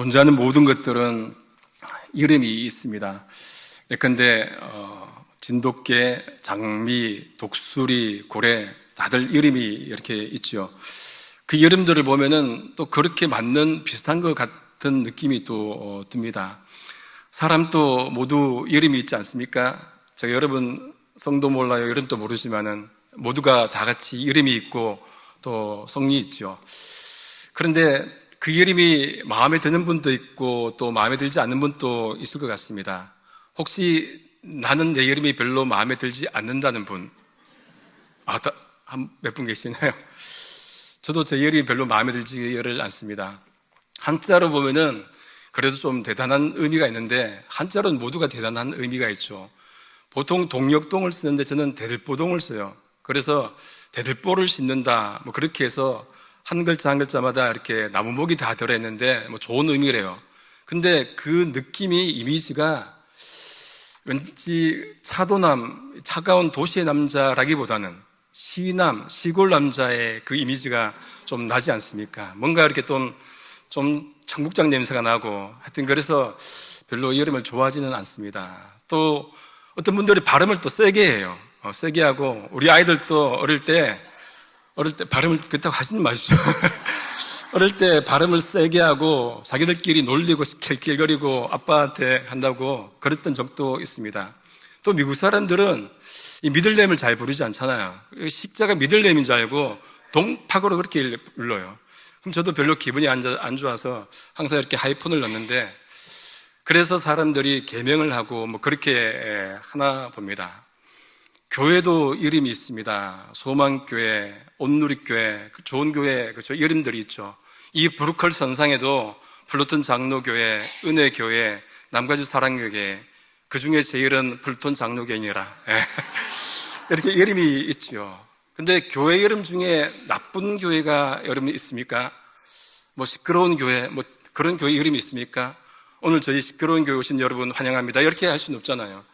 존재하는 모든 것들은 이름이 있습니다. 예컨대 진돗개, 장미, 독수리, 고래 다들 이름이 이렇게 있죠. 그 이름들을 보면은 또 그렇게 맞는 비슷한 것 같은 느낌이 또 듭니다. 사람도 모두 이름이 있지 않습니까? 제가 여러분 성도 몰라요, 이름도 모르지만은 모두가 다 같이 이름이 있고 또 성이 있죠. 그런데 그 이름이 마음에 드는 분도 있고 또 마음에 들지 않는 분도 있을 것 같습니다. 혹시 나는 내 이름이 별로 마음에 들지 않는다는 분? 몇 분 계시나요? 저도 제 이름이 별로 마음에 들지를 않습니다. 한자로 보면은 그래도 좀 대단한 의미가 있는데 한자로는 모두가 대단한 의미가 있죠. 보통 동력동을 쓰는데 저는 대들보동을 써요. 그래서 대들보를 싣는다 뭐 그렇게 해서 한 글자 한 글자마다 이렇게 나무목이 다 들어있는데 뭐 좋은 의미래요. 근데 그 느낌이 이미지가 왠지 차도남, 차가운 도시의 남자라기보다는 시남, 시골 남자의 그 이미지가 좀 나지 않습니까? 뭔가 이렇게 좀 청국장 냄새가 나고 하여튼 그래서 별로 이 이름을 좋아하지는 않습니다. 또 어떤 분들이 발음을 또 세게 해요. 세게 하고 우리 아이들도 어릴 때 발음을 그렇다고 하시지 마십시오. 어릴 때 발음을 세게 하고 자기들끼리 놀리고 킬킬거리고 아빠한테 한다고 그랬던 적도 있습니다. 또 미국 사람들은 이 미들네임을 잘 부르지 않잖아요. 식자가 미들네임인 줄 알고 동팍으로 그렇게 불러요. 그럼 저도 별로 기분이 안 좋아서 항상 이렇게 하이폰을 넣는데 그래서 사람들이 계명을 하고 뭐 그렇게 하나 봅니다. 교회도 이름이 있습니다. 소망교회, 온누리교회, 좋은 교회, 그렇죠. 이름들이 있죠. 이 브루컬 선상에도 플루톤 장로교회, 은혜교회, 남가주 사랑교회, 그 중에 제일은 플루톤 장로교회니라. 이렇게 이름이 있죠. 근데 교회 이름 중에 나쁜 교회가 여러분 있습니까? 뭐 시끄러운 교회, 뭐 그런 교회 이름이 있습니까? 오늘 저희 시끄러운 교회 오신 여러분 환영합니다. 이렇게 할 수는 없잖아요.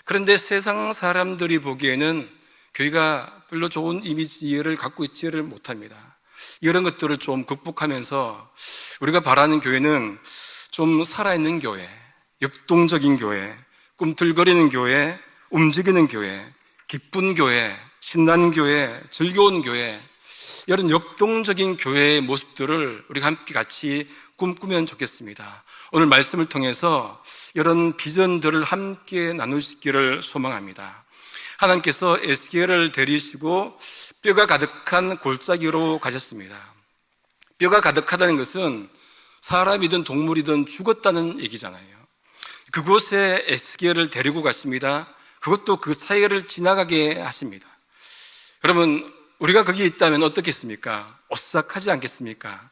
그런데 세상 사람들이 보기에는 교회가 별로 좋은 이미지를 갖고 있지를 못합니다. 이런 것들을 좀 극복하면서 우리가 바라는 교회는 좀 살아있는 교회, 역동적인 교회, 꿈틀거리는 교회, 움직이는 교회, 기쁜 교회, 신나는 교회, 즐거운 교회, 이런 역동적인 교회의 모습들을 우리가 함께 같이 꿈꾸면 좋겠습니다. 오늘 말씀을 통해서 이런 비전들을 함께 나누시기를 소망합니다. 하나님께서 에스겔을 데리시고 뼈가 가득한 골짜기로 가셨습니다. 뼈가 가득하다는 것은 사람이든 동물이든 죽었다는 얘기잖아요. 그곳에 에스겔을 데리고 갔습니다. 그것도 그 사이를 지나가게 하십니다. 여러분, 우리가 거기에 있다면 어떻겠습니까? 오싹하지 않겠습니까?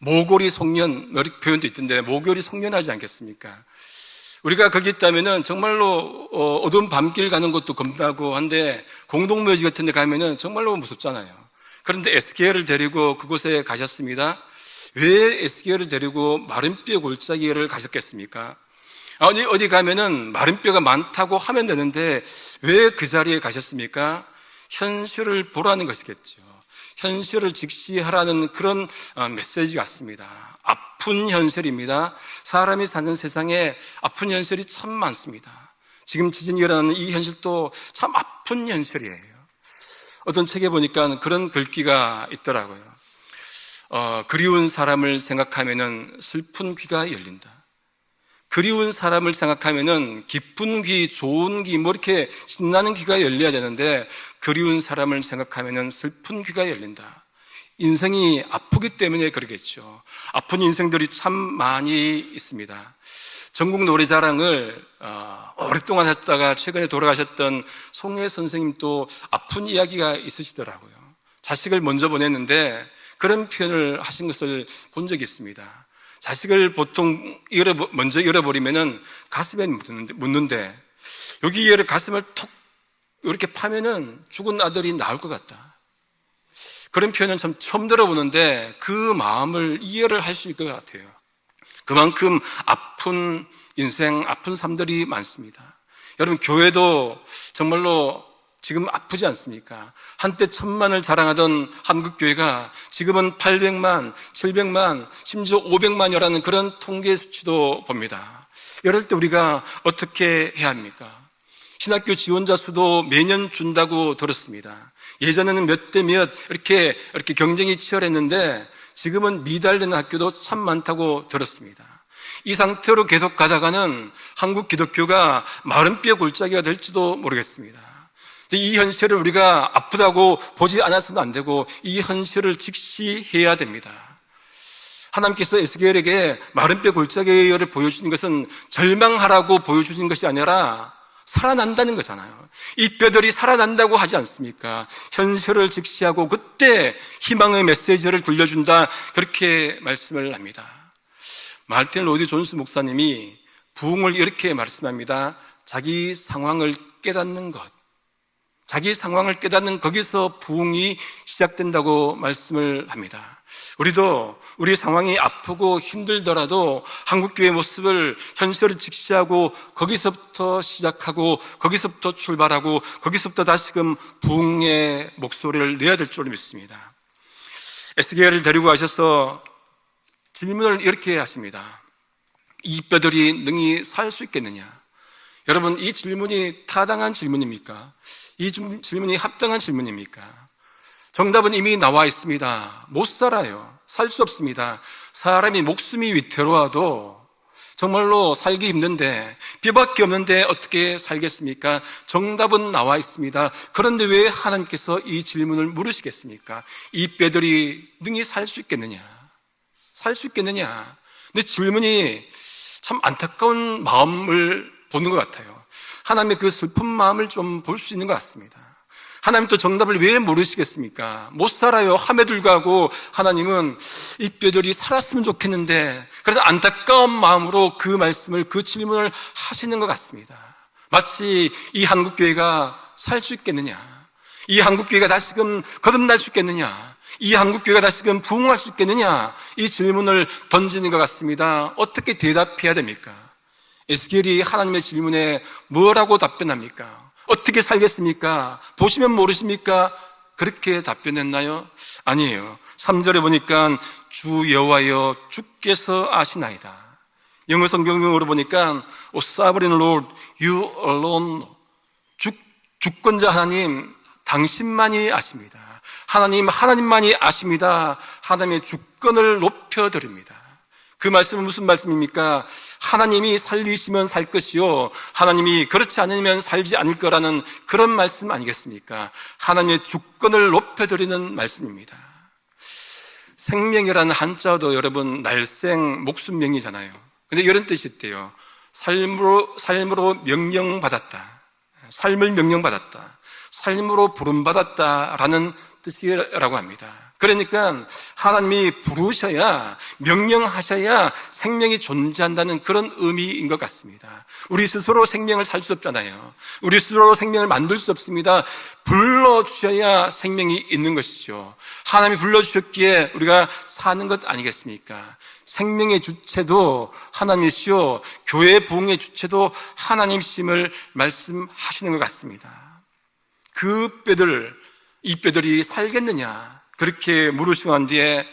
모골이 송년, 이런 표현도 있던데 모골이 송년하지 않겠습니까? 우리가 거기 있다면은 정말로 어두운 밤길 가는 것도 겁나고 한데 공동묘지 같은 데 가면은 정말로 무섭잖아요. 그런데 에스겔을 데리고 그곳에 가셨습니다. 왜 에스겔을 데리고 마른 뼈 골짜기를 가셨겠습니까? 어디 가면은 마른 뼈가 많다고 하면 되는데 왜 그 자리에 가셨습니까? 현실을 보라는 것이겠죠. 현실을 직시하라는 그런 메시지 같습니다. 아픈 현실입니다. 사람이 사는 세상에 아픈 현실이 참 많습니다. 지금 지진이 일어나는 이 현실도 참 아픈 현실이에요. 어떤 책에 보니까 그런 글귀가 있더라고요. 그리운 사람을 생각하면은 슬픈 귀가 열린다. 그리운 사람을 생각하면은 기쁜 귀, 좋은 귀, 뭐 이렇게 신나는 귀가 열려야 되는데 그리운 사람을 생각하면은 슬픈 귀가 열린다. 인생이 아프기 때문에 그러겠죠. 아픈 인생들이 참 많이 있습니다. 전국 노래자랑을 오랫동안 하셨다가 최근에 돌아가셨던 송혜 선생님도 아픈 이야기가 있으시더라고요. 자식을 먼저 보냈는데 그런 표현을 하신 것을 본 적이 있습니다. 자식을 보통 먼저 잃어버리면은 가슴에 묻는데 여기 얘를 가슴을 톡 이렇게 파면은 죽은 아들이 나올 것 같다. 그런 표현은 참 처음 들어보는데 그 마음을 이해를 할 수 있을 것 같아요. 그만큼 아픈 인생, 아픈 삶들이 많습니다. 여러분, 교회도 정말로 지금 아프지 않습니까? 한때 1000만을 자랑하던 한국교회가 지금은 800만, 700만, 심지어 500만이라는 그런 통계 수치도 봅니다. 이럴 때 우리가 어떻게 해야 합니까? 신학교 지원자 수도 매년 준다고 들었습니다. 예전에는 몇 대 몇 이렇게 경쟁이 치열했는데 지금은 미달되는 학교도 참 많다고 들었습니다. 이 상태로 계속 가다가는 한국 기독교가 마른 뼈 골짜기가 될지도 모르겠습니다. 이 현실을 우리가 아프다고 보지 않아서는 안 되고 이 현실을 직시해야 됩니다. 하나님께서 에스겔에게 마른 뼈 골짜기를 보여주신 것은 절망하라고 보여주신 것이 아니라 살아난다는 거잖아요. 이 뼈들이 살아난다고 하지 않습니까? 현실을 직시하고 그때 희망의 메시지를 들려준다, 그렇게 말씀을 합니다. 마르틴 로이드 존스 목사님이 부흥을 이렇게 말씀합니다. 자기 상황을 깨닫는 것, 자기 상황을 깨닫는 거기서 부흥이 시작된다고 말씀을 합니다. 우리도 우리 상황이 아프고 힘들더라도 한국교회의 모습을, 현실을 직시하고 거기서부터 시작하고 거기서부터 출발하고 거기서부터 다시금 부흥의 목소리를 내야 될 줄 믿습니다. 에스겔을 데리고 가셔서 질문을 이렇게 하십니다. 이 뼈들이 능히 살 수 있겠느냐? 여러분, 이 질문이 타당한 질문입니까? 이 질문이 합당한 질문입니까? 정답은 이미 나와 있습니다. 못 살아요. 살 수 없습니다. 사람이 목숨이 위태로워도 정말로 살기 힘든데, 뼈밖에 없는데 어떻게 살겠습니까? 정답은 나와 있습니다. 그런데 왜 하나님께서 이 질문을 물으시겠습니까? 이 뼈들이 능히 살 수 있겠느냐? 살 수 있겠느냐? 근데 질문이 참 안타까운 마음을 보는 것 같아요. 하나님의 그 슬픈 마음을 좀 볼 수 있는 것 같습니다. 하나님 또 정답을 왜 모르시겠습니까? 못 살아요 함에도 불구하고 하나님은 이 뼈들이 살았으면 좋겠는데, 그래서 안타까운 마음으로 그 말씀을, 그 질문을 하시는 것 같습니다. 마치 이 한국교회가 살 수 있겠느냐, 이 한국교회가 다시금 거듭날 수 있겠느냐, 이 한국교회가 다시금 부흥할 수 있겠느냐, 이 질문을 던지는 것 같습니다. 어떻게 대답해야 됩니까? 에스겔이 하나님의 질문에 뭐라고 답변합니까? 어떻게 살겠습니까? 보시면 모르십니까? 그렇게 답변했나요? 아니에요. 3절에 보니까 주 여호와여 주께서 아시나이다. 영어 성경으로 보니까 O sovereign Lord, you alone. 주권자 하나님, 당신만이 아십니다. 하나님만이 아십니다. 하나님의 주권을 높여드립니다. 그 말씀은 무슨 말씀입니까? 하나님이 살리시면 살 것이요, 하나님이 그렇지 않으면 살지 않을 거라는 그런 말씀 아니겠습니까? 하나님의 주권을 높여드리는 말씀입니다. 생명이라는 한자도 여러분 날생 목숨명이잖아요. 근데 이런 뜻이 있대요. 삶으로 명령받았다, 삶을 명령받았다, 삶으로 부름받았다라는 뜻이라고 합니다. 그러니까 하나님이 부르셔야, 명령하셔야 생명이 존재한다는 그런 의미인 것 같습니다. 우리 스스로 생명을 살 수 없잖아요. 우리 스스로 생명을 만들 수 없습니다. 불러주셔야 생명이 있는 것이죠. 하나님이 불러주셨기에 우리가 사는 것 아니겠습니까? 생명의 주체도 하나님이시오, 교회 부흥의 주체도 하나님이심을 말씀하시는 것 같습니다. 그 뼈들, 이 뼈들이 살겠느냐, 그렇게 물으시고 난 뒤에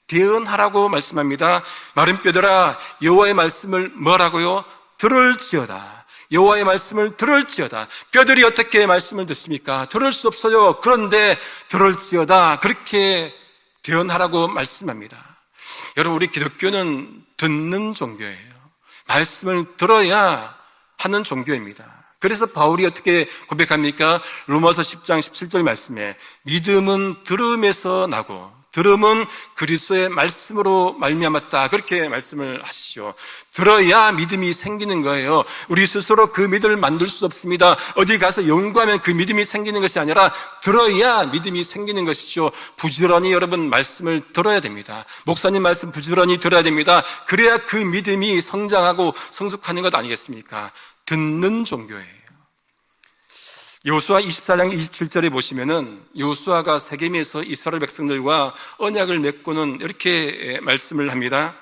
대언하라고 말씀합니다. 마른 뼈들아, 여호와의 말씀을 뭐라고요? 들을지어다. 여호와의 말씀을 들을지어다. 뼈들이 어떻게 말씀을 듣습니까? 들을 수 없어요. 그런데 들을지어다, 그렇게 대언하라고 말씀합니다. 여러분, 우리 기독교는 듣는 종교예요. 말씀을 들어야 하는 종교입니다. 그래서 바울이 어떻게 고백합니까? 로마서 10장 17절 말씀에 믿음은 들음에서 나고 들음은 그리스도의 말씀으로 말미암았다, 그렇게 말씀을 하시죠. 들어야 믿음이 생기는 거예요. 우리 스스로 그 믿음을 만들 수 없습니다. 어디 가서 연구하면 그 믿음이 생기는 것이 아니라 들어야 믿음이 생기는 것이죠. 부지런히 여러분 말씀을 들어야 됩니다. 목사님 말씀 부지런히 들어야 됩니다. 그래야 그 믿음이 성장하고 성숙하는 것 아니겠습니까? 듣는 종교예요. 여호수아 24장 27절에 보시면은 여호수아가 세겜에서 이스라엘 백성들과 언약을 맺고는 이렇게 말씀을 합니다.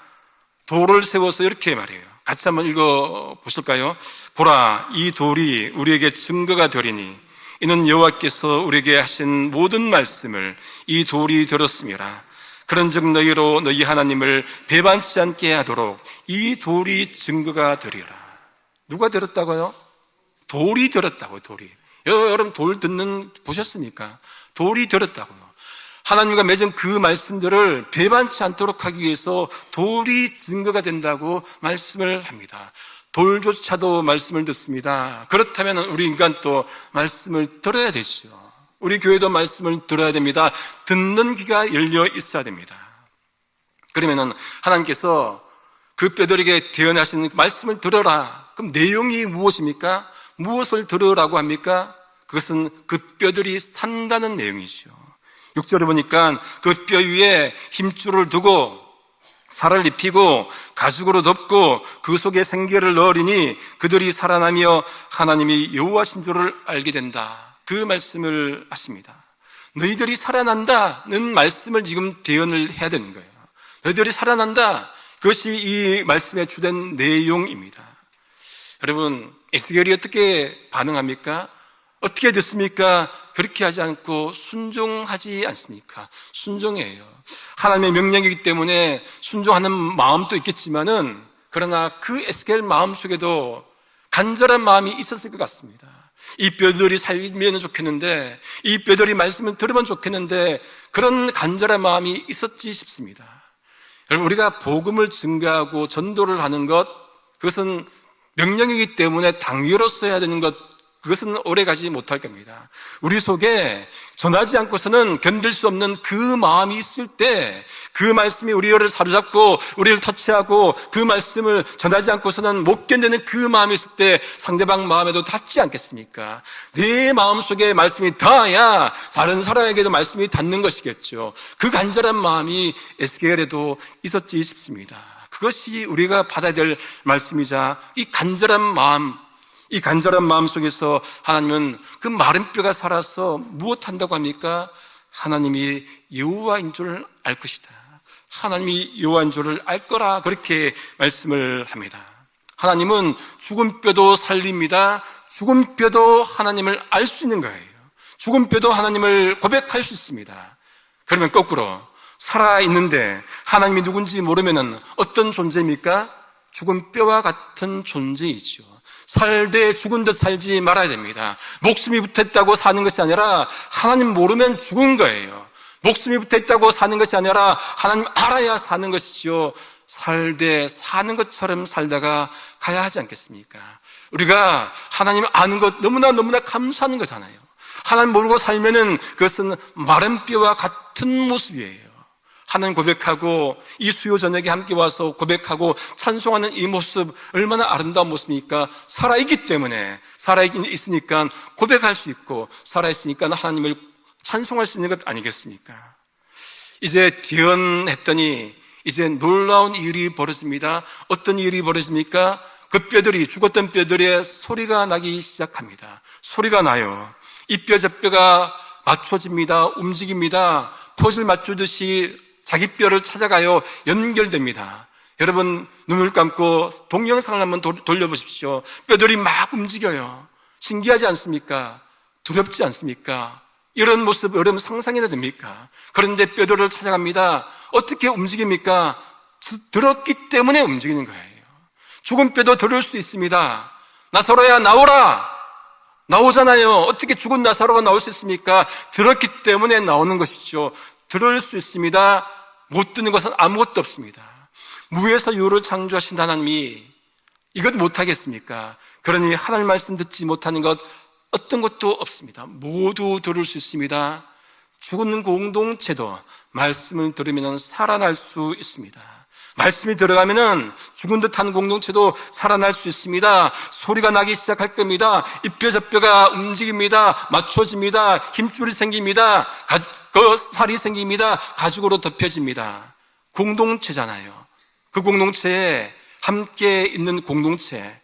돌을 세워서 이렇게 말해요. 같이 한번 읽어 보실까요? 보라, 이 돌이 우리에게 증거가 되리니 이는 여호와께서 우리에게 하신 모든 말씀을 이 돌이 들었음이라. 그런즉 너희로 너희 하나님을 배반치 않게 하도록 이 돌이 증거가 되리라. 누가 들었다고요? 돌이 들었다고요. 돌이. 여러분 돌 듣는 보셨습니까? 돌이 들었다고요. 하나님과 맺은 그 말씀들을 배반치 않도록 하기 위해서 돌이 증거가 된다고 말씀을 합니다. 돌조차도 말씀을 듣습니다. 그렇다면 우리 인간 또 말씀을 들어야 되죠. 우리 교회도 말씀을 들어야 됩니다. 듣는 귀가 열려 있어야 됩니다. 그러면은 하나님께서 그 뼈들에게 대언하시는 말씀을 들어라. 그럼 내용이 무엇입니까? 무엇을 들으라고 합니까? 그것은 그 뼈들이 산다는 내용이죠. 6절에 보니까 그 뼈 위에 힘줄을 두고 살을 입히고 가죽으로 덮고 그 속에 생기를 넣으리니 그들이 살아나며 하나님이 여호와신 줄을 알게 된다. 그 말씀을 하십니다. 너희들이 살아난다는 말씀을 지금 대언을 해야 되는 거예요. 너희들이 살아난다. 그것이 이 말씀의 주된 내용입니다. 여러분, 에스겔이 어떻게 반응합니까? 어떻게 듣습니까? 그렇게 하지 않고 순종하지 않습니까? 순종해요. 하나님의 명령이기 때문에 순종하는 마음도 있겠지만은 그러나 그 에스겔 마음속에도 간절한 마음이 있었을 것 같습니다. 이 뼈들이 살면 좋겠는데, 이 뼈들이 말씀을 들으면 좋겠는데 그런 간절한 마음이 있었지 싶습니다. 여러분, 우리가 복음을 증거하고 전도를 하는 것, 그것은 명령이기 때문에 당위로서 해야 되는 것, 그것은 오래가지 못할 겁니다. 우리 속에 전하지 않고서는 견딜 수 없는 그 마음이 있을 때, 그 말씀이 우리를 사로잡고 우리를 터치하고 그 말씀을 전하지 않고서는 못 견디는 그 마음이 있을 때 상대방 마음에도 닿지 않겠습니까? 내 마음속에 말씀이 닿아야 다른 사람에게도 말씀이 닿는 것이겠죠. 그 간절한 마음이 에스겔에도 있었지 싶습니다. 그것이 우리가 받아야 될 말씀이자 이 간절한 마음 속에서 하나님은 그 마른 뼈가 살아서 무엇한다고 합니까? 하나님이 여호와인 줄 알 것이다. 하나님이 여호와인 줄을 알 거라, 그렇게 말씀을 합니다. 하나님은 죽은 뼈도 살립니다. 죽은 뼈도 하나님을 알 수 있는 거예요. 죽은 뼈도 하나님을 고백할 수 있습니다. 그러면 거꾸로 살아있는데 하나님이 누군지 모르면 어떤 존재입니까? 죽은 뼈와 같은 존재이죠. 살되 죽은 듯 살지 말아야 됩니다. 목숨이 붙어있다고 사는 것이 아니라 하나님 모르면 죽은 거예요. 목숨이 붙어있다고 사는 것이 아니라 하나님 알아야 사는 것이죠. 살되 사는 것처럼 살다가 가야 하지 않겠습니까? 우리가 하나님 아는 것 너무나 감사하는 거잖아요. 하나님 모르고 살면은 그것은 마른 뼈와 같은 모습이에요. 하나님 고백하고 이 수요 저녁에 함께 와서 고백하고 찬송하는 이 모습 얼마나 아름다운 모습입니까? 살아있기 때문에, 살아있으니까 고백할 수 있고 살아있으니까 하나님을 찬송할 수 있는 것 아니겠습니까? 이제 대언했더니 이제 놀라운 일이 벌어집니다. 어떤 일이 벌어집니까? 그 뼈들이, 죽었던 뼈들의 소리가 나기 시작합니다. 소리가 나요. 이 뼈 저 뼈가 맞춰집니다. 움직입니다. 퍼즐 맞추듯이 자기 뼈를 찾아가요. 연결됩니다. 여러분, 눈을 감고 동영상을 한번 돌려보십시오. 뼈들이 막 움직여요. 신기하지 않습니까? 두렵지 않습니까? 이런 모습 여러분 상상해도 됩니까? 그런데 뼈들을 찾아갑니다. 어떻게 움직입니까? 들었기 때문에 움직이는 거예요. 죽은 뼈도 들을 수 있습니다. 나사로야 나오라! 나오잖아요. 어떻게 죽은 나사로가 나올 수 있습니까? 들었기 때문에 나오는 것이죠. 들을 수 있습니다. 못 듣는 것은 아무것도 없습니다. 무에서 유를 창조하신 하나님이 이것 못하겠습니까? 그러니 하나님 말씀 듣지 못하는 것 어떤 것도 없습니다. 모두 들을 수 있습니다. 죽은 공동체도 말씀을 들으면 살아날 수 있습니다. 말씀이 들어가면은 죽은 듯한 공동체도 살아날 수 있습니다. 소리가 나기 시작할 겁니다. 이 뼈 저 뼈가 움직입니다. 맞춰집니다. 힘줄이 생깁니다. 그 살이 생깁니다. 가죽으로 덮여집니다. 공동체잖아요. 그 공동체에 함께 있는 공동체.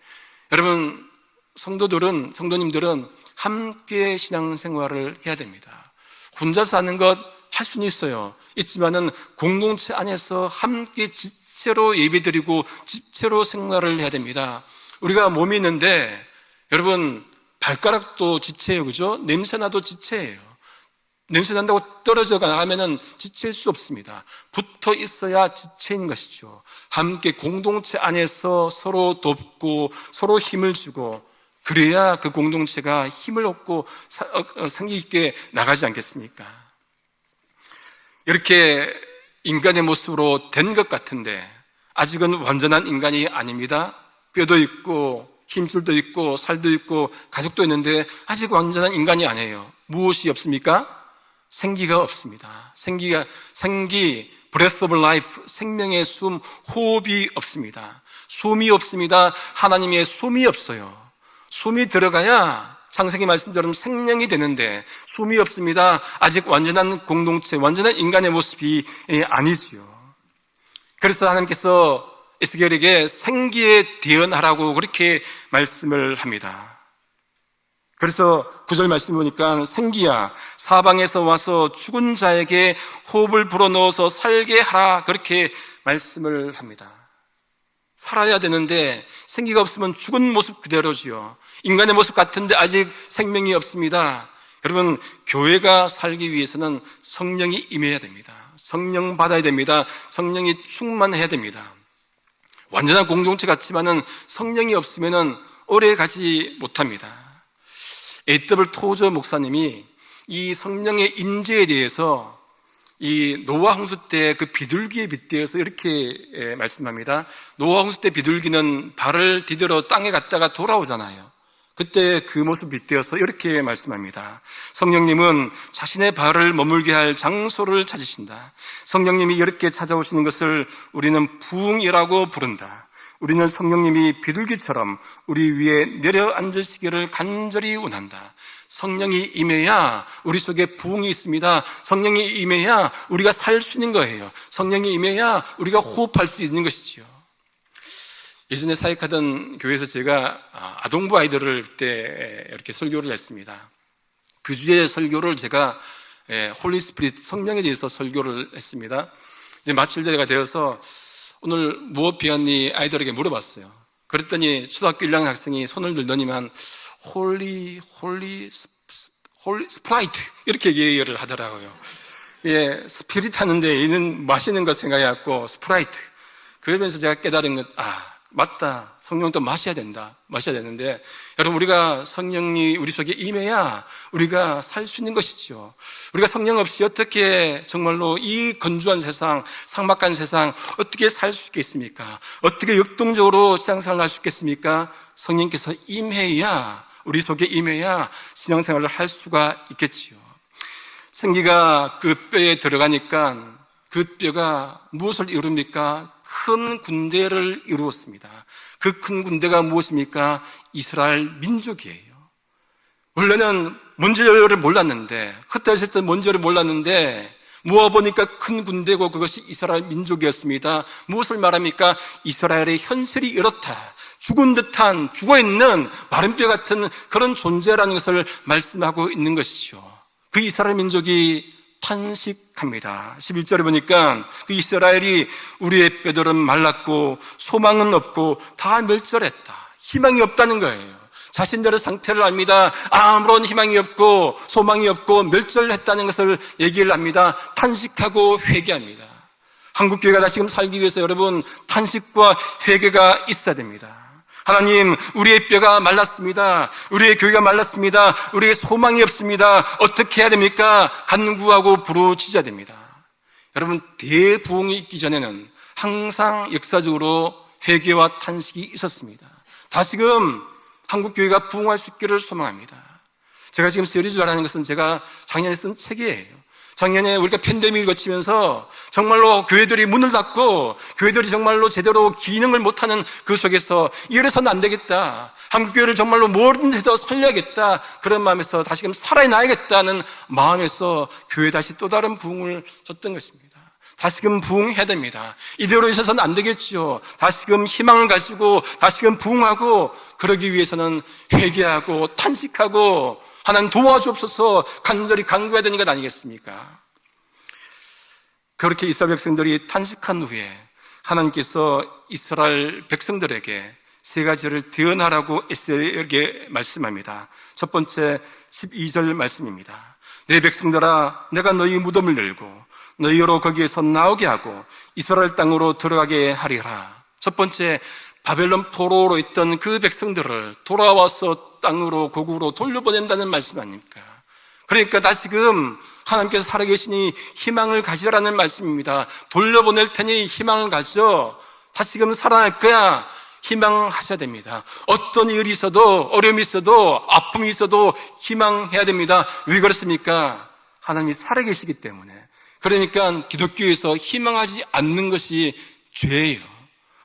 여러분, 성도님들은 함께 신앙생활을 해야 됩니다. 혼자 사는 것 할 수는 있어요. 있지만은 공동체 안에서 함께 집체로 예배드리고 집체로 생활을 해야 됩니다. 우리가 몸이 있는데 여러분 발가락도 지체예요. 그죠? 냄새나도 지체예요. 냄새 난다고 떨어져 가면은 지체일 수 없습니다. 붙어 있어야 지체인 것이죠. 함께 공동체 안에서 서로 돕고 서로 힘을 주고 그래야 그 공동체가 힘을 얻고 생기 있게 나가지 않겠습니까? 이렇게 인간의 모습으로 된 것 같은데 아직은 완전한 인간이 아닙니다. 뼈도 있고 힘줄도 있고 살도 있고 가족도 있는데 아직 완전한 인간이 아니에요. 무엇이 없습니까? 생기가 없습니다. breath of life, 생명의 숨, 호흡이 없습니다. 숨이 없습니다. 하나님의 숨이 없어요. 숨이 들어가야 창세기 말씀처럼 생명이 되는데 숨이 없습니다. 아직 완전한 공동체, 완전한 인간의 모습이 아니지요. 그래서 하나님께서 에스겔에게 생기에 대언하라고 그렇게 말씀을 합니다. 그래서 9절 말씀 보니까 생기야 사방에서 와서 죽은 자에게 호흡을 불어넣어서 살게 하라 그렇게 말씀을 합니다. 살아야 되는데 생기가 없으면 죽은 모습 그대로지요. 인간의 모습 같은데 아직 생명이 없습니다. 여러분, 교회가 살기 위해서는 성령이 임해야 됩니다. 성령 받아야 됩니다. 성령이 충만해야 됩니다. 완전한 공동체 같지만은 성령이 없으면은 오래 가지 못합니다. A.W. 토저 목사님이 이 성령의 임재에 대해서 이 노아 홍수 때 그 비둘기에 빗대어서 이렇게 말씀합니다. 노아 홍수 때 비둘기는 발을 디디러 땅에 갔다가 돌아오잖아요. 그때 그 모습 빗대어서 이렇게 말씀합니다. 성령님은 자신의 발을 머물게 할 장소를 찾으신다. 성령님이 이렇게 찾아오시는 것을 우리는 부흥이라고 부른다. 우리는 성령님이 비둘기처럼 우리 위에 내려앉으시기를 간절히 원한다. 성령이 임해야 우리 속에 부흥이 있습니다. 성령이 임해야 우리가 살 수 있는 거예요. 성령이 임해야 우리가 호흡할 수 있는 것이지요. 예전에 사역하던 교회에서 제가 아동부 아이들을 그때 이렇게 설교를 했습니다. 그 주에 설교를 제가 홀리 스피릿 성령에 대해서 설교를 했습니다. 이제 마칠 때가 되어서 오늘 무엇 배웠니 아이들에게 물어봤어요. 그랬더니 초등학교 1학년 학생이 손을 들더니만 홀리 스프라이트 이렇게 얘기를 하더라고요. 예, 스피릿 하는데 얘는 마시는 것 생각해갖고 스프라이트. 그러면서 제가 깨달은 것, 맞다. 성령도 마셔야 된다. 마셔야 되는데, 여러분, 우리가 성령이 우리 속에 임해야 우리가 살 수 있는 것이죠. 우리가 성령 없이 어떻게 정말로 이 건조한 세상, 삭막한 세상, 어떻게 살 수 있겠습니까? 어떻게 역동적으로 신앙생활을 할 수 있겠습니까? 성령께서 임해야, 우리 속에 임해야 신앙생활을 할 수가 있겠지요. 생기가 그 뼈에 들어가니까 그 뼈가 무엇을 이룹니까? 큰 군대를 이루었습니다. 그 큰 군대가 무엇입니까? 이스라엘 민족이에요. 원래는 먼저를 몰랐는데, 흩어졌을 먼저를 몰랐는데, 모아보니까 큰 군대고 그것이 이스라엘 민족이었습니다. 무엇을 말합니까? 이스라엘의 현실이 이렇다. 죽은 듯한, 죽어있는 마른 뼈 같은 그런 존재라는 것을 말씀하고 있는 것이죠. 그 이스라엘 민족이 탄식합니다. 11절에 보니까 그 이스라엘이 우리의 뼈들은 말랐고 소망은 없고 다 멸절했다. 희망이 없다는 거예요. 자신들의 상태를 압니다. 아무런 희망이 없고 소망이 없고 멸절했다는 것을 얘기를 합니다. 탄식하고 회개합니다. 한국교회가 다시금 살기 위해서 여러분 탄식과 회개가 있어야 됩니다. 하나님, 우리의 뼈가 말랐습니다. 우리의 교회가 말랐습니다. 우리의 소망이 없습니다. 어떻게 해야 됩니까? 간구하고 부르짖어야 됩니다. 여러분, 대부흥이 있기 전에는 항상 역사적으로 회개와 탄식이 있었습니다. 다시금 한국교회가 부흥할 수 있기를 소망합니다. 제가 지금 시리즈라는 것은 제가 작년에 쓴 책이에요. 작년에 우리가 팬데믹을 거치면서 정말로 교회들이 문을 닫고 교회들이 정말로 제대로 기능을 못하는 그 속에서 이래서는 안 되겠다. 한국교회를 정말로 뭐든 해도 살려야겠다. 그런 마음에서 다시금 살아나야겠다는 마음에서 교회에 다시 또 다른 부흥을 줬던 것입니다. 다시금 부흥해야 됩니다. 이대로 있어서는 안 되겠죠. 다시금 희망을 가지고 다시금 부흥하고 그러기 위해서는 회개하고 탄식하고 하나님 도와주옵소서 간절히 간구해야 되는 것 아니겠습니까? 그렇게 이스라엘 백성들이 탄식한 후에 하나님께서 이스라엘 백성들에게 세 가지를 대언하라고 에스겔에게 말씀합니다. 첫 번째 12절 말씀입니다. 내 백성들아, 내가 너희 무덤을 열고 너희로 거기에서 나오게 하고 이스라엘 땅으로 들어가게 하리라. 첫 번째, 바벨론 포로로 있던 그 백성들을 돌아와서 땅으로 고국으로 돌려보낸다는 말씀 아닙니까? 그러니까 다시금 하나님께서 살아계시니 희망을 가지라는 말씀입니다. 돌려보낼 테니 희망을 가져. 다시금 살아날 거야. 희망하셔야 됩니다. 어떤 일이 있어도, 어려움이 있어도, 아픔이 있어도 희망해야 됩니다. 왜 그렇습니까? 하나님이 살아계시기 때문에. 그러니까 기독교에서 희망하지 않는 것이 죄예요.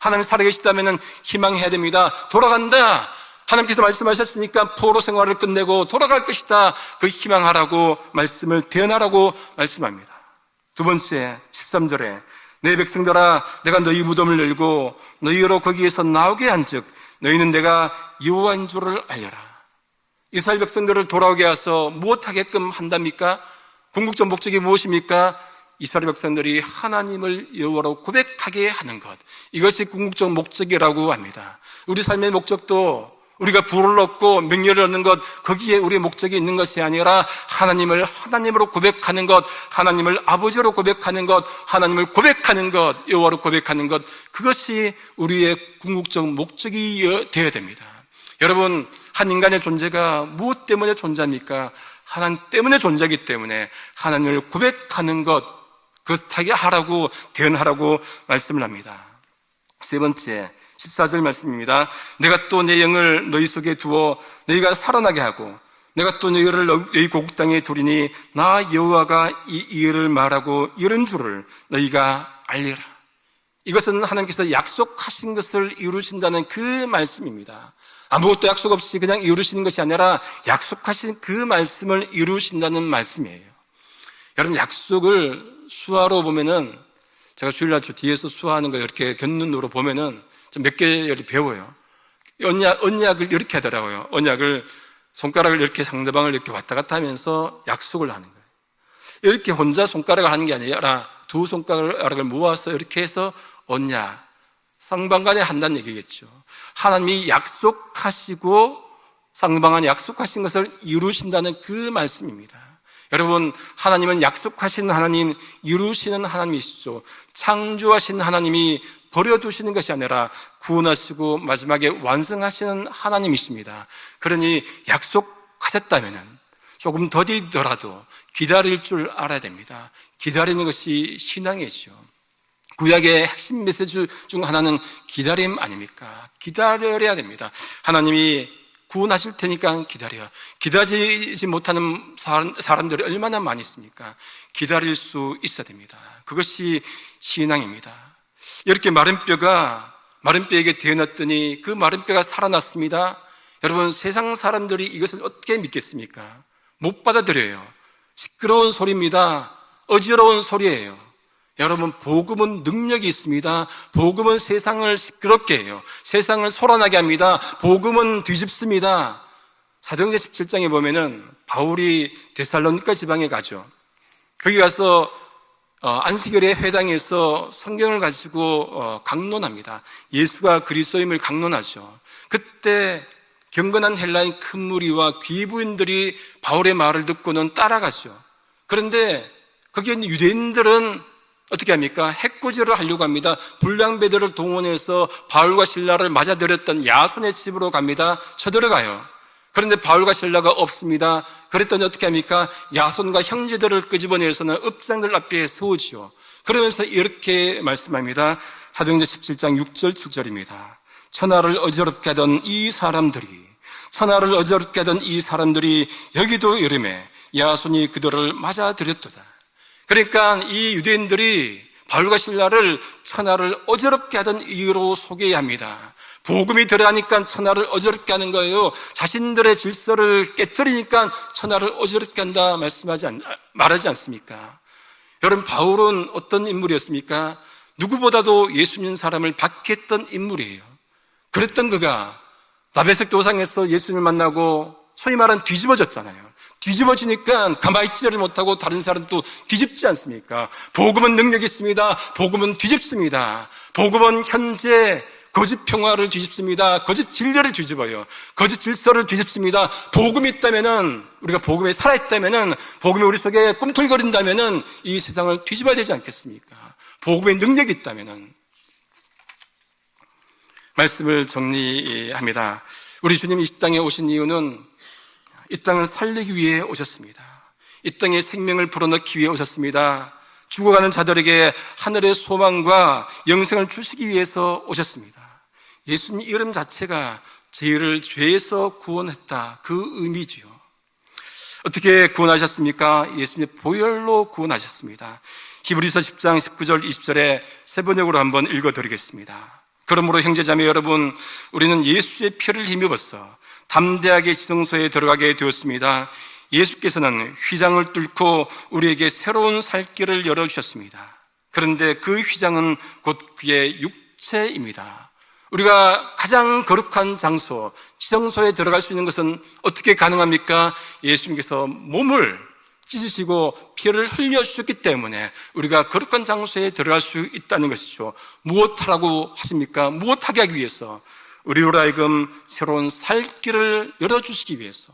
하나님이 살아계시다면 희망해야 됩니다. 돌아간다. 하나님께서 말씀하셨으니까 포로 생활을 끝내고 돌아갈 것이다. 그 희망하라고 말씀을 대언하라고 말씀합니다. 두 번째 13절에 내 백성들아, 내가 너희 무덤을 열고 너희로 거기에서 나오게 한즉 너희는 내가 여호와인 줄을 알려라. 이스라엘 백성들을 돌아오게 해서 무엇하게끔 한답니까? 궁극적 목적이 무엇입니까? 이스라엘 백성들이 하나님을 여호와로 고백하게 하는 것, 이것이 궁극적 목적이라고 합니다. 우리 삶의 목적도 우리가 부를 얻고 명예를 얻는 것, 거기에 우리의 목적이 있는 것이 아니라 하나님을 하나님으로 고백하는 것, 하나님을 아버지로 고백하는 것, 하나님을 고백하는 것, 여호와로 고백하는 것, 그것이 우리의 궁극적 목적이 되어야 됩니다. 여러분, 한 인간의 존재가 무엇 때문에 존재합니까? 하나님 때문에 존재하기 때문에 하나님을 고백하는 것, 그것하게 하라고, 대언하라고 말씀을 합니다. 세 번째 14절 말씀입니다. 내가 또 내 영을 너희 속에 두어 너희가 살아나게 하고 내가 또 너희를 너희 고국 땅에 두리니 나 여호와가 이 일을 말하고 이런 줄을 너희가 알리라. 이것은 하나님께서 약속하신 것을 이루신다는 그 말씀입니다. 아무것도 약속 없이 그냥 이루시는 것이 아니라 약속하신 그 말씀을 이루신다는 말씀이에요. 여러분, 약속을 수화로 보면은, 제가 주일날 뒤에서 수화하는 거 이렇게 곁눈으로 보면은 좀 몇 개 이렇게 배워요. 언약을 이렇게 하더라고요. 언약을, 손가락을 이렇게 상대방을 이렇게 왔다 갔다 하면서 약속을 하는 거예요. 이렇게 혼자 손가락을 하는 게 아니라 두 손가락을 모아서 이렇게 해서 언약, 상방간에 한다는 얘기겠죠. 하나님이 약속하시고 상방간에 약속하신 것을 이루신다는 그 말씀입니다. 여러분, 하나님은 약속하시는 하나님, 이루시는 하나님이시죠. 창조하신 하나님이 버려두시는 것이 아니라 구원하시고 마지막에 완성하시는 하나님이십니다. 그러니 약속하셨다면 조금 더디더라도 기다릴 줄 알아야 됩니다. 기다리는 것이 신앙이죠. 구약의 핵심 메시지 중 하나는 기다림 아닙니까? 기다려야 됩니다. 하나님이 구원하실 테니까 기다려요. 기다리지 못하는 사람들이 얼마나 많이 있습니까? 기다릴 수 있어야 됩니다. 그것이 신앙입니다. 이렇게 마른 뼈에게 대어놨더니 그 마른 뼈가 살아났습니다. 여러분, 세상 사람들이 이것을 어떻게 믿겠습니까? 못 받아들여요. 시끄러운 소리입니다. 어지러운 소리예요. 여러분, 복음은 능력이 있습니다. 복음은 세상을 시끄럽게 해요. 세상을 소란하게 합니다. 복음은 뒤집습니다. 사도행전 17장에 보면은 바울이 데살로니가 지방에 가죠. 거기 가서 안식일의 회당에서 성경을 가지고 강론합니다. 예수가 그리스도임을 강론하죠. 그때 경건한 헬라인 큰 무리와 귀부인들이 바울의 말을 듣고는 따라가죠. 그런데 거기에 있는 유대인들은 어떻게 합니까? 해코지를 하려고 합니다. 불량배들을 동원해서 바울과 신라를 맞아들였던 야손의 집으로 갑니다. 쳐들어가요. 그런데 바울과 신라가 없습니다. 그랬더니 어떻게 합니까? 야손과 형제들을 끄집어내서는 읍장들 앞에 세우지요. 그러면서 이렇게 말씀합니다. 사도행전 17장 6절 7절입니다. 천하를 어지럽게 하던 이 사람들이 여기도 이름에 야손이 그들을 맞아들였도다. 그러니까 이 유대인들이 바울과 신라를 천하를 어지럽게 하던 이유로 소개해야 합니다. 복음이 들어가니까 천하를 어지럽게 하는 거예요. 자신들의 질서를 깨뜨리니까 천하를 어지럽게 한다 말하지 않습니까? 여러분, 바울은 어떤 인물이었습니까? 누구보다도 예수 믿는 사람을 박해했던 인물이에요. 그랬던 그가 다베섹 도상에서 예수님을 만나고 소위 말하는 뒤집어졌잖아요. 뒤집어지니까 가만히 있지를 못하고 다른 사람도 뒤집지 않습니까? 복음은 능력이 있습니다. 복음은 뒤집습니다. 복음은 현재 거짓 평화를 뒤집습니다. 거짓 진리를 뒤집어요. 거짓 질서를 뒤집습니다. 복음이 있다면은, 우리가 복음에 살아있다면은, 복음이 우리 속에 꿈틀거린다면은 이 세상을 뒤집어야 되지 않겠습니까? 복음의 능력이 있다면은. 말씀을 정리합니다. 우리 주님이 이 땅에 오신 이유는 이 땅을 살리기 위해 오셨습니다. 이 땅에 생명을 불어넣기 위해 오셨습니다. 죽어가는 자들에게 하늘의 소망과 영생을 주시기 위해서 오셨습니다. 예수님 이름 자체가 저희를 죄에서 구원했다, 그 의미지요. 어떻게 구원하셨습니까? 예수님의 보혈로 구원하셨습니다. 히브리서 10장 19절 20절에 세 번역으로 한번 읽어드리겠습니다. 그러므로 형제자매 여러분, 우리는 예수의 피를 힘입어서 담대하게 지성소에 들어가게 되었습니다. 예수께서는 휘장을 뚫고 우리에게 새로운 살 길을 열어주셨습니다. 그런데 그 휘장은 곧 그의 육체입니다. 우리가 가장 거룩한 장소, 지성소에 들어갈 수 있는 것은 어떻게 가능합니까? 예수님께서 몸을 찢으시고 피를 흘려주셨기 때문에 우리가 거룩한 장소에 들어갈 수 있다는 것이죠. 무엇하라고 하십니까? 무엇하게 하기 위해서? 우리로 하여금 새로운 살 길을 열어주시기 위해서.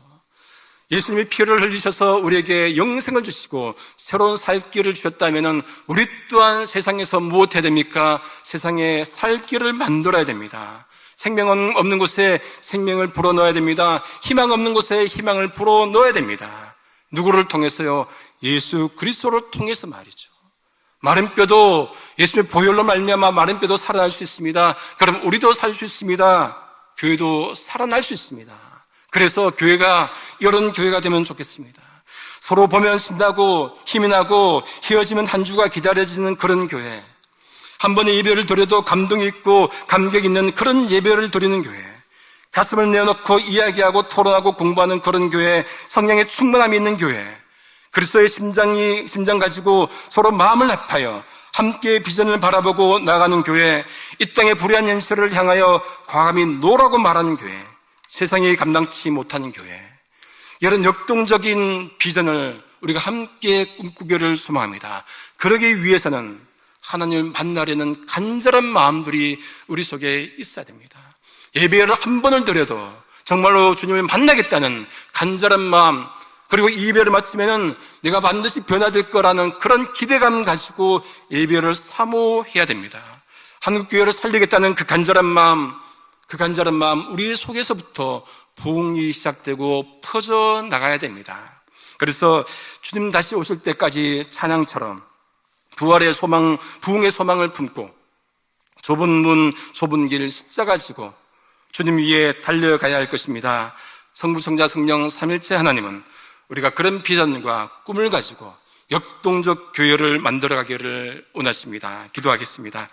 예수님이 피를 흘리셔서 우리에게 영생을 주시고 새로운 살 길을 주셨다면 우리 또한 세상에서 무엇해야 됩니까? 세상에 살 길을 만들어야 됩니다. 생명 없는 곳에 생명을 불어넣어야 됩니다. 희망 없는 곳에 희망을 불어넣어야 됩니다. 누구를 통해서요? 예수 그리스도를 통해서 말이죠. 마른 뼈도 예수님의 보혈로 말미암아 마른 뼈도 살아날 수 있습니다. 그럼 우리도 살 수 있습니다. 교회도 살아날 수 있습니다. 그래서 교회가 이런 교회가 되면 좋겠습니다. 서로 보면 신나고 힘이 나고 헤어지면 한 주가 기다려지는 그런 교회. 한 번의 예배를 드려도 감동이 있고 감격 있는 그런 예배를 드리는 교회. 가슴을 내어놓고 이야기하고 토론하고 공부하는 그런 교회. 성령의 충만함이 있는 교회. 그리스도의 심장 가지고 서로 마음을 합하여 함께 비전을 바라보고 나가는 교회. 이 땅의 불의한 현실을 향하여 과감히 노라고 말하는 교회. 세상이 감당치 못하는 교회. 이런 역동적인 비전을 우리가 함께 꿈꾸기를 소망합니다. 그러기 위해서는 하나님을 만나려는 간절한 마음들이 우리 속에 있어야 됩니다. 예배를 한 번을 드려도 정말로 주님을 만나겠다는 간절한 마음, 그리고 이 예배를 마치면은 내가 반드시 변화될 거라는 그런 기대감 가지고 예배를 사모해야 됩니다. 한국교회를 살리겠다는 그 간절한 마음 우리 속에서부터 부흥이 시작되고 퍼져 나가야 됩니다. 그래서 주님 다시 오실 때까지 찬양처럼 부활의 소망, 부흥의 소망을 품고 좁은 문, 좁은 길 십자가 지고 주님 위에 달려가야 할 것입니다. 성부, 성자, 성령 삼일체 하나님은 우리가 그런 비전과 꿈을 가지고 역동적 교회를 만들어가기를 원하십니다. 기도하겠습니다.